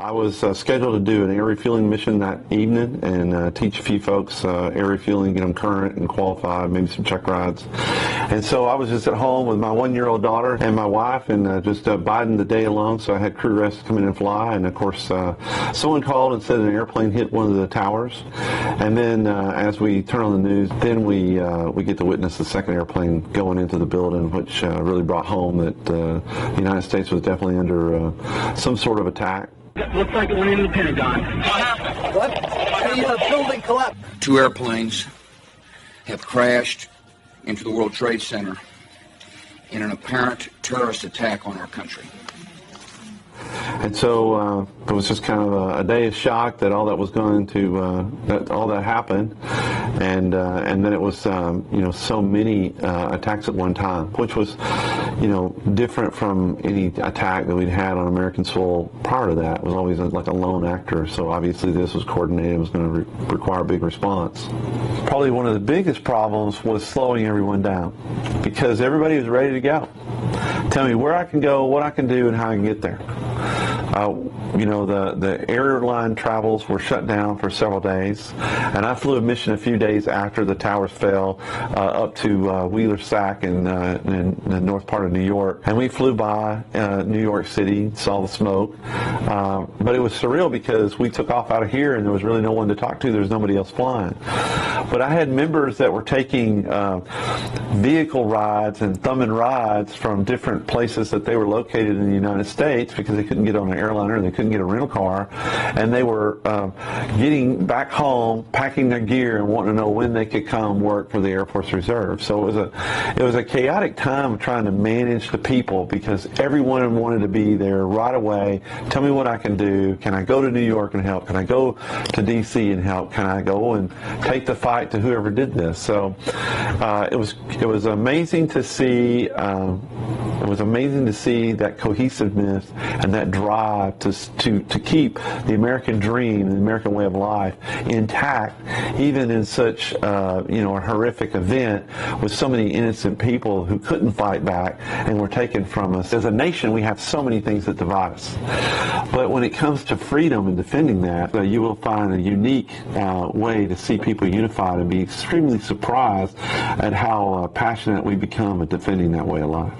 I was scheduled to do an air refueling mission that evening and teach a few folks air refueling, get them current and qualified, maybe some check rides. And so I was just at home with my 1-year-old daughter and my wife and just biding the day along, so I had crew rest to come in and fly. And of course, someone called and said an airplane hit one of the towers. And then as we turn on the news, then we get to witness the second airplane going into the building, which really brought home that the United States was definitely under some sort of attack. Looks like it went into the Pentagon. What happened? What? The building collapsed. 2 airplanes have crashed into the World Trade Center in an apparent terrorist attack on our country. And so it was just kind of a day of shock that all that was going to, that all that happened, and then it was, so many attacks at one time, which was, different from any attack that we'd had on American soil prior to that. It was always like a lone actor, so obviously this was coordinated. It was going to require a big response. Probably one of the biggest problems was slowing everyone down, because everybody was ready to go. Tell me where I can go, what I can do, and how I can get there. The airline travels were shut down for several days, and I flew a mission a few days after the towers fell up to Wheeler Sac in the north part of New York, and we flew by New York City, saw the smoke, but it was surreal because we took off out of here and there was really no one to talk to. There was nobody else flying. But I had members that were taking vehicle rides and thumbing rides from different places that they were located in the United States because they couldn't get on an airliner, they couldn't get a rental car, and they were getting back home, packing their gear, and wanting to know when they could come work for the Air Force Reserve. So it was a chaotic time of trying to manage the people because everyone wanted to be there right away. Tell me what I can do. Can I go to New York and help? Can I go to D.C. and help? Can I go and take the fight to whoever did this? So it was amazing to see. It was amazing to see that cohesiveness and that drive to keep the American dream, the American way of life intact, even in such a horrific event with so many innocent people who couldn't fight back and were taken from us. As a nation, we have so many things that divide us. But when it comes to freedom and defending that, you will find a unique way to see people unified and be extremely surprised at how passionate we become at defending that way of life.